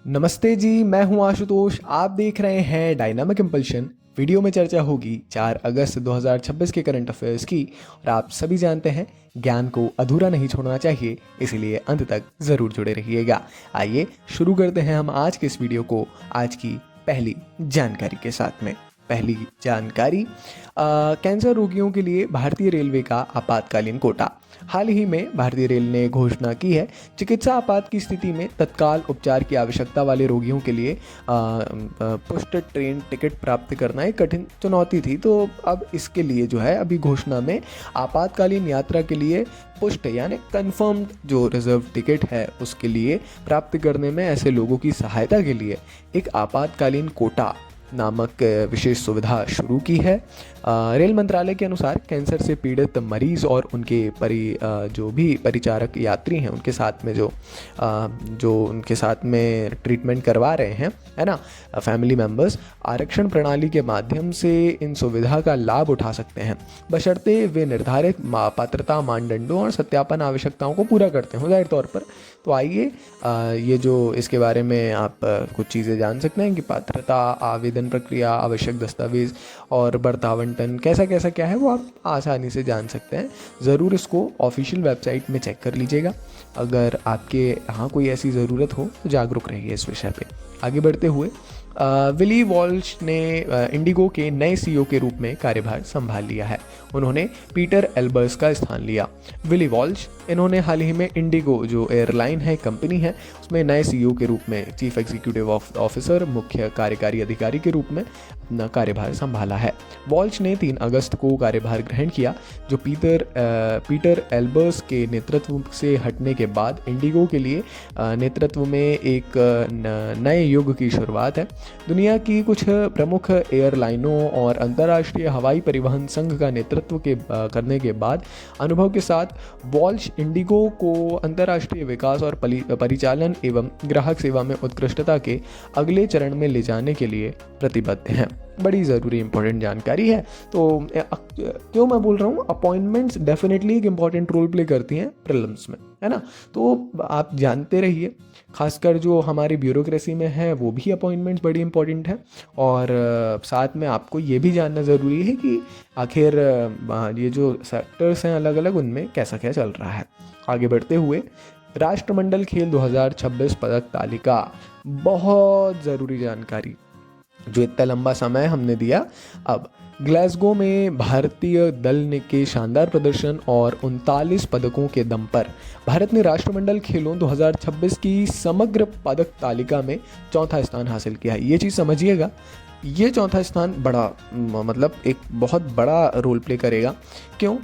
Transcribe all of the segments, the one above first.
नमस्ते जी, मैं हूं आशुतोष। आप देख रहे हैं डायनामिक इम्पल्शन। वीडियो में चर्चा होगी 4 अगस्त 2026 के करंट अफेयर्स की। और आप सभी जानते हैं ज्ञान को अधूरा नहीं छोड़ना चाहिए, इसीलिए अंत तक ज़रूर जुड़े रहिएगा। आइए शुरू करते हैं हम आज के इस वीडियो को आज की पहली जानकारी के साथ में। पहली जानकारी, कैंसर रोगियों के लिए भारतीय रेलवे का आपातकालीन कोटा। हाल ही में भारतीय रेल ने घोषणा की है चिकित्सा आपात की स्थिति में तत्काल उपचार की आवश्यकता वाले रोगियों के लिए पोस्ट ट्रेन टिकट प्राप्त करना एक कठिन चुनौती थी। तो अब इसके लिए जो है अभी घोषणा में आपातकालीन यात्रा के लिए पुष्ट यानी कंफर्म्ड जो रिजर्व टिकट है उसके लिए प्राप्त करने में ऐसे लोगों की सहायता के लिए एक आपातकालीन कोटा नामक विशेष सुविधा शुरू की है। रेल मंत्रालय के अनुसार कैंसर से पीड़ित मरीज और उनके जो भी परिचारक यात्री हैं उनके साथ में जो उनके साथ में ट्रीटमेंट करवा रहे हैं, है ना, फैमिली मेम्बर्स, आरक्षण प्रणाली के माध्यम से इन सुविधा का लाभ उठा सकते हैं, बशर्ते वे निर्धारित पात्रता मानदंडों और सत्यापन आवश्यकताओं को पूरा करते हैं जाहिर तौर पर। तो आइए ये जो इसके बारे में आप कुछ चीज़ें जान सकते हैं कि पात्रता, आवेदन प्रक्रिया, आवश्यक दस्तावेज और बर्तावंटन कैसा कैसा क्या है वो आप आसानी से जान सकते हैं। ज़रूर इसको ऑफिशियल वेबसाइट में चेक कर लीजिएगा। अगर आपके यहाँ कोई ऐसी ज़रूरत हो तो जागरूक रहिए इस विषय पे। आगे बढ़ते हुए विली वॉल्श ने इंडिगो के नए सीईओ के रूप में कार्यभार संभाल लिया है। उन्होंने पीटर एल्बर्स का स्थान लिया। विली वॉल्श इन्होंने हाल ही में इंडिगो जो एयरलाइन है, कंपनी है, उसमें नए सीईओ के रूप में चीफ एग्जीक्यूटिव ऑफिसर, मुख्य कार्यकारी अधिकारी के रूप में अपना कार्यभार संभाला है। वॉल्श ने 3 अगस्त को कार्यभार ग्रहण किया, जो पीटर एल्बर्स के नेतृत्व से हटने के बाद इंडिगो के लिए नेतृत्व में एक नए युग की शुरुआत है। दुनिया की कुछ प्रमुख एयरलाइनों और अंतर्राष्ट्रीय हवाई परिवहन संघ का नेतृत्व करने के बाद अनुभव के साथ वॉल्श इंडिगो को अंतर्राष्ट्रीय विकास और परिचालन एवं ग्राहक सेवा में उत्कृष्टता के अगले चरण में ले जाने के लिए प्रतिबद्ध हैं। बड़ी ज़रूरी इंपॉर्टेंट जानकारी है। तो क्यों मैं बोल रहा हूँ, अपॉइंटमेंट्स डेफिनेटली एक इम्पॉर्टेंट रोल प्ले करती हैं प्रीलिम्स में, है ना। तो आप जानते रहिए, खासकर जो हमारी ब्यूरोक्रेसी में है वो भी अपॉइंटमेंट्स बड़ी इंपॉर्टेंट है। और साथ में आपको ये भी जानना ज़रूरी है कि आखिर ये जो सेक्टर्स हैं अलग अलग, उनमें कैसा क्या चल रहा है। आगे बढ़ते हुए, राष्ट्रमंडल खेल 2026 पदक तालिका, बहुत ज़रूरी जानकारी जो इतना लंबा समय हमने दिया। अब ग्लासगो में भारतीय दल ने के शानदार प्रदर्शन और 39 पदकों के दम पर भारत ने राष्ट्रमंडल खेलों 2026 की समग्र पदक तालिका में चौथा स्थान हासिल किया है। ये चीज़ समझिएगा, ये चौथा स्थान बड़ा मतलब एक बहुत बड़ा रोल प्ले करेगा। क्यों?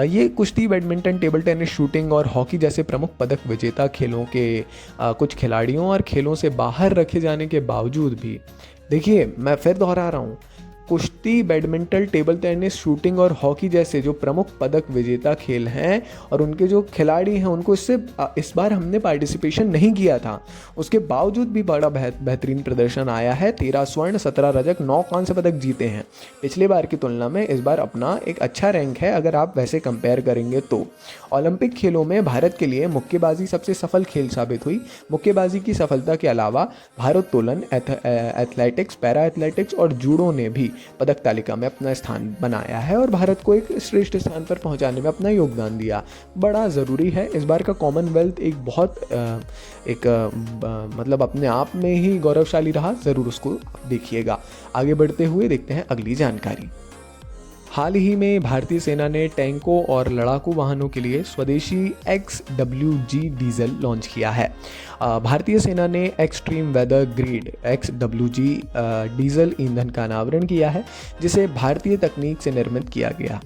ये कुश्ती, बैडमिंटन, टेबल टेनिस, शूटिंग और हॉकी जैसे प्रमुख पदक विजेता खेलों के कुछ खिलाड़ियों और खेलों से बाहर रखे जाने के बावजूद भी, देखिए मैं फिर दोहरा रहा हूँ, कुश्ती, बैडमिंटन, टेबल टेनिस, शूटिंग और हॉकी जैसे जो प्रमुख पदक विजेता खेल हैं और उनके जो खिलाड़ी हैं उनको इस बार हमने पार्टिसिपेशन नहीं किया था, उसके बावजूद भी बड़ा बेहतरीन प्रदर्शन आया है। 13 स्वर्ण, 17 रजत, 9 कांस्य पदक जीते हैं। पिछले बार की तुलना में इस बार अपना एक अच्छा रैंक है अगर आप वैसे कंपेयर करेंगे तो। ओलंपिक खेलों में भारत के लिए मुक्केबाजी सबसे सफल खेल साबित हुई। मुक्केबाजी की सफलता के अलावा भारोत्तोलन, एथलेटिक्स, पैरा एथलेटिक्स और जूडो ने भी पदक तालिका में अपना स्थान बनाया है और भारत को एक श्रेष्ठ स्थान पर पहुंचाने में अपना योगदान दिया। बड़ा ज़रूरी है। इस बार का कॉमनवेल्थ एक बहुत मतलब अपने आप में ही गौरवशाली रहा। ज़रूर उसको देखिएगा। आगे बढ़ते हुए देखते हैं अगली जानकारी। हाल ही में भारतीय सेना ने टैंकों और लड़ाकू वाहनों के लिए स्वदेशी XWG डीजल लॉन्च किया है। भारतीय सेना ने extreme weather grade XWG diesel ईंधन का अनावरण किया है, जिसे भारतीय तकनीक से निर्मित किया गया।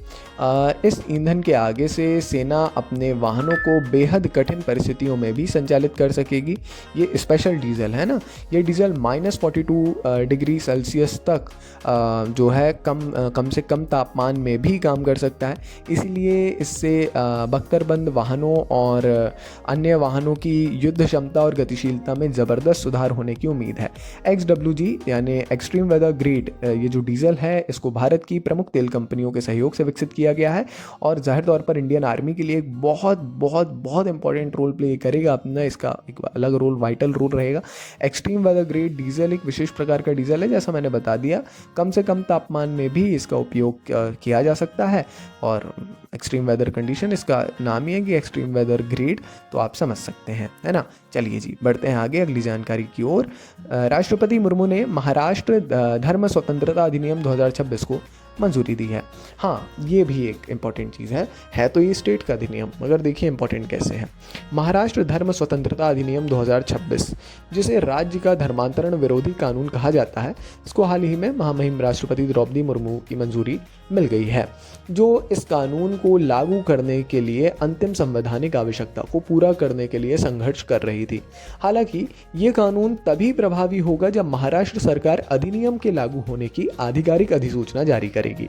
इस ईंधन के आगे से सेना अपने वाहनों को बेहद कठिन परिस्थितियों में भी संचालित कर सकेगी। ये स्पेशल डीजल है ना, ये डीजल -42 डिग्री सेल्सियस तक जो है कम से कम तापमान तापमान में भी काम कर सकता है, इसीलिए इससे बख्तरबंद वाहनों और अन्य वाहनों की युद्ध क्षमता और गतिशीलता में ज़बरदस्त सुधार होने की उम्मीद है। XWG यानी एक्सट्रीम वेदर ग्रेड ये जो डीजल है, इसको भारत की प्रमुख तेल कंपनियों के सहयोग से विकसित किया गया है और जाहिर तौर पर इंडियन आर्मी के लिए एक बहुत बहुत बहुत इंपॉर्टेंट रोल प्ले करेगा। अपना इसका एक अलग रोल, वाइटल रोल रहेगा। एक्सट्रीम वेदर ग्रेड डीजल एक विशेष प्रकार का डीजल है, जैसा मैंने बता दिया। कम से कम तापमान में भी इसका उपयोग किया जा सकता है और एक्सट्रीम वेदर कंडीशन, इसका नाम ही है कि एक्सट्रीम वेदर ग्रेड, तो आप समझ सकते हैं, है ना। चलिए जी, बढ़ते हैं आगे अगली जानकारी की ओर। राष्ट्रपति मुर्मू ने महाराष्ट्र धर्म स्वतंत्रता अधिनियम 2026 को मंजूरी दी है। हाँ, ये भी एक इम्पॉर्टेंट चीज़ है तो ये स्टेट का अधिनियम, मगर देखिए इम्पॉर्टेंट कैसे है। महाराष्ट्र धर्म स्वतंत्रता अधिनियम 2026, जिसे राज्य का धर्मांतरण विरोधी कानून कहा जाता है, इसको हाल ही में महामहिम राष्ट्रपति द्रौपदी मुर्मू की मंजूरी मिल गई है, जो इस कानून को लागू करने के लिए अंतिम संवैधानिक आवश्यकता को पूरा करने के लिए संघर्ष कर रही थी। हालांकि ये कानून तभी प्रभावी होगा जब महाराष्ट्र सरकार अधिनियम के लागू होने की आधिकारिक अधिसूचना जारी करेगी।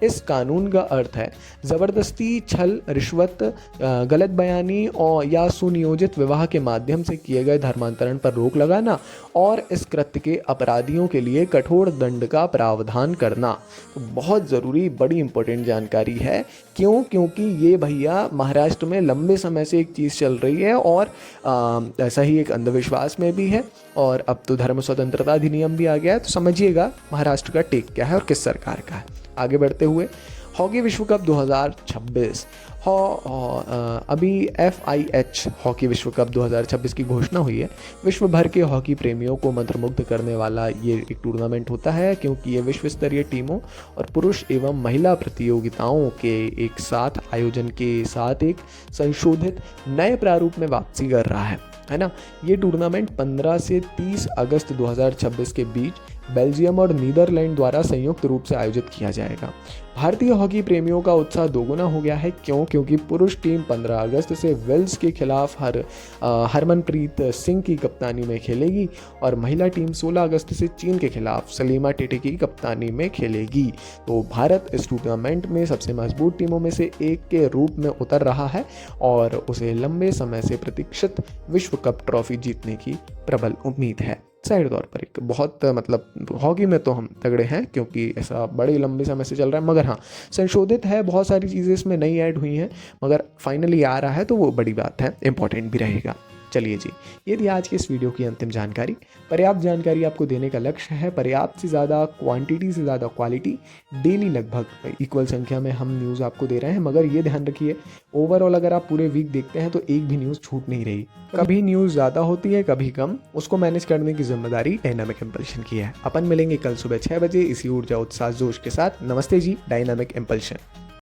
इस कानून का अर्थ है ज़बरदस्ती, छल, रिश्वत, गलत बयानी और या सुनियोजित विवाह के माध्यम से किए गए धर्मांतरण पर रोक लगाना और इस कृत्य के अपराधियों के लिए कठोर दंड का प्रावधान करना। तो बहुत ज़रूरी, बड़ी इंपॉर्टेंट जानकारी है। क्यों? क्योंकि ये भैया महाराष्ट्र में लंबे समय से एक चीज़ चल रही है और ऐसा ही एक अंधविश्वास में भी है, और अब तो धर्म स्वतंत्रता अधिनियम भी आ गया है, तो समझिएगा महाराष्ट्र का टेक क्या है और किस सरकार का है। आगे बढ़ते हुए, हॉकी विश्व कप 2026, अभी FIH हॉकी विश्व कप 2026 की घोषणा हुई है। विश्व भर के हॉकी प्रेमियों को मंत्रमुग्ध करने वाला ये एक टूर्नामेंट होता है, क्योंकि ये विश्व स्तरीय टीमों और पुरुष एवं महिला प्रतियोगिताओं के एक साथ आयोजन के साथ एक संशोधित नए प्रारूप में वापसी कर रहा है ना। ये टूर्नामेंट 15 से 30 अगस्त 2026 के बीच बेल्जियम और नीदरलैंड द्वारा संयुक्त रूप से आयोजित किया जाएगा। भारतीय हॉकी प्रेमियों का उत्साह दोगुना हो गया है। क्यों? क्योंकि पुरुष टीम 15 अगस्त से वेल्स के खिलाफ हरमनप्रीत सिंह की कप्तानी में खेलेगी और महिला टीम 16 अगस्त से चीन के खिलाफ सलीमा टेटे की कप्तानी में खेलेगी। तो भारत इस टूर्नामेंट में सबसे मजबूत टीमों में से एक के रूप में उतर रहा है और उसे लंबे समय से प्रतीक्षित विश्व कप ट्रॉफी जीतने की प्रबल उम्मीद है। साइड तौर पर एक बहुत, मतलब हॉकी में तो हम तगड़े हैं क्योंकि ऐसा बड़े लंबे समय से चल रहा है, मगर हाँ, संशोधित है, बहुत सारी चीज़ें इसमें नई ऐड हुई हैं, मगर फाइनली आ रहा है तो वो बड़ी बात है, इंपॉर्टेंट भी रहेगा। चलिए जी, ये थी आज की इस वीडियो की अंतिम जानकारी। पर्याप्त जानकारी आपको देने का लक्ष्य है, पर्याप्त से ज़्यादा क्वांटिटी से ज़्यादा क्वालिटी, डेली लगभग इक्वल संख्या में हम न्यूज़ आपको दे रहे हैं। मगर ये ध्यान रखिए, ओवरऑल अगर आप पूरे वीक देखते हैं तो एक भी न्यूज़ छूट नहीं रही। कभी न्यूज़ ज़्यादा होती है, कभी कम, उसको मैनेज करने की जिम्मेदारी डायनामिक इम्पल्शन की है। अपन मिलेंगे कल सुबह 6 बजे इसी ऊर्जा, उत्साह, जोश के साथ। नमस्ते जी, डायनामिक इम्पल्शन।